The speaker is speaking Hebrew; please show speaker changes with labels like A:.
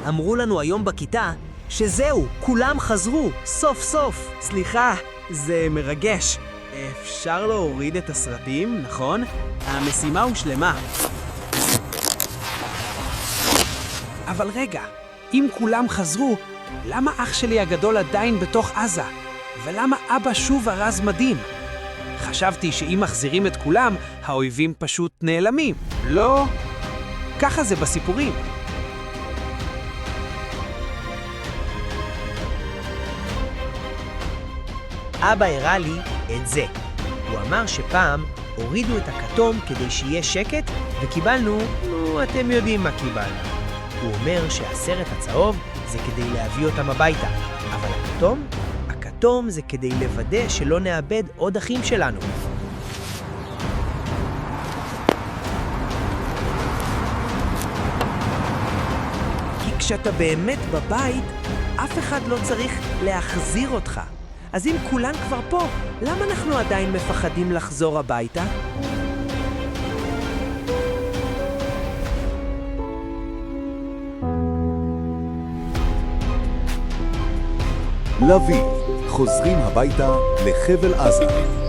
A: אמרו לנו היום בכיתה שזהו, כולם חזרו, סוף סוף.
B: סליחה, זה מרגש. אפשר להוריד את הסרטים, נכון? המשימה הושלמה. אבל רגע, אם כולם חזרו, למה אח שלי הגדול עדיין בתוך עזה? ולמה אבא שוב ארז מדים? חשבתי שאם מחזירים את כולם, האויבים פשוט נעלמים. לא, ככה זה בסיפורים.
A: אבא הראה לי את זה. הוא אמר שפעם הורידו את הכתום כדי שיהיה שקט, וקיבלנו, אתם יודעים מה קיבלנו. הוא אומר שהסרט הצהוב זה כדי להביא אותם הביתה, אבל הכתום זה כדי לוודא שלא נאבד עוד אחים שלנו. כי כשאתה באמת בבית, אף אחד לא צריך להחזיר אותך. אז אם כולן כבר פה, למה אנחנו עדיין מפחדים לחזור הביתה?
C: לוי, חוזרים הביתה לחבל עזה.